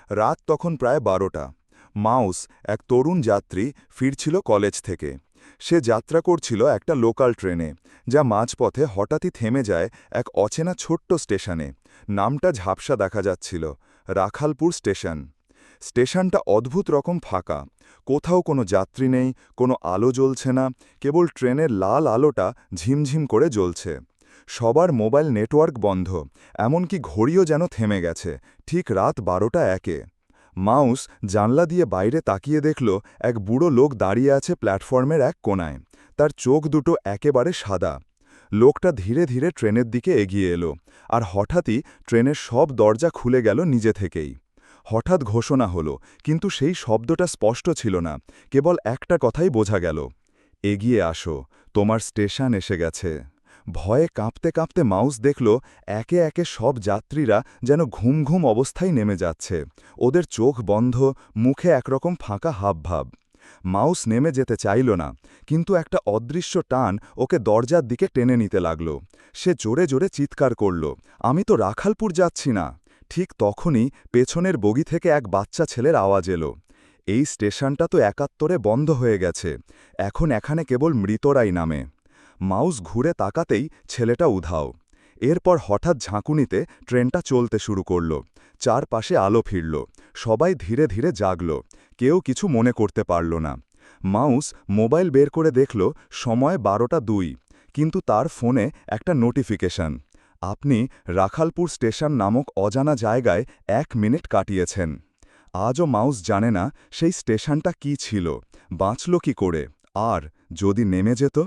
রাত তখন প্রায় 12টা। মাউস, এক তরুণ যাত্রী, ফিরছিল কলেজ থেকে। সে যাত্রা করছিল একটা লোকাল ট্রেনে, যা মাঝপথে হঠাৎই থেমে যায় এক অচেনা ছোট্ট স্টেশনে। নামটা ঝাপসা দেখা যাচ্ছিল, রাখালপুর স্টেশন। স্টেশনটা অদ্ভুত রকম ফাঁকা। কোথাও কোনো যাত্রী নেই, কোনো আলো জ্বলছে না, কেবল ট্রেনের লাল আলোটা ঝিমঝিম করে জ্বলছে। সবার মোবাইল নেটওয়ার্ক বন্ধ, এমনকি ঘড়িও যেন থেমে গেছে, ঠিক রাত 12টা 1। মাউস জানলা দিয়ে বাইরে তাকিয়ে দেখল এক বুড়ো লোক দাঁড়িয়ে আছে প্ল্যাটফর্মের এক কোণায়। তার চোখ দুটো একেবারে সাদা। লোকটা ধীরে ধীরে ট্রেনের দিকে এগিয়ে এলো, আর হঠাৎই ট্রেনের সব দরজা খুলে গেল নিজে থেকেই। হঠাৎ ঘোষণা হলো, কিন্তু সেই শব্দটা স্পষ্ট ছিল না, কেবল একটা কথাই বোঝা গেল, এগিয়ে আসো, তোমার স্টেশন এসে গেছে। ভয়ে কাঁপতে কাঁপতে মাউস দেখল একে একে সব যাত্রীরা যেন ঘুম ঘুম অবস্থায় নেমে যাচ্ছে। ওদের চোখ বন্ধ, মুখে একরকম ফাঁকা হাবভাব। মাউস নেমে যেতে চাইল না, কিন্তু একটা অদৃশ্য টান ওকে দরজার দিকে টেনে নিতে লাগল। সে জোরে জোরে চিৎকার করল, আমি তো রাখালপুর যাচ্ছি না। ঠিক তখনই পেছনের বগি থেকে এক বাচ্চা ছেলের আওয়াজ এলো, এই স্টেশনটা তো 71-এ বন্ধ হয়ে গেছে, এখন এখানে কেবল মৃতরাই নামে। মাউস ঘুরে তাকাতেই ছেলেটা উধাও। এরপর হঠাৎ ঝাঁকুনিতে ট্রেনটা চলতে শুরু করল। চারপাশে আলো ফিরল, সবাই ধীরে ধীরে জাগল, কেউ কিছু মনে করতে পারল না। মাউস মোবাইল বের করে দেখল সময় 12টা 2, কিন্তু তার ফোনে একটা নোটিফিকেশন, আপনি রাখালপুর স্টেশন নামক অজানা জায়গায় 1 মিনিট কাটিয়েছেন। আজও মাউস জানে না সেই স্টেশনটা কী ছিল, বাঁচল কী করে, আর যদি নেমে যেত।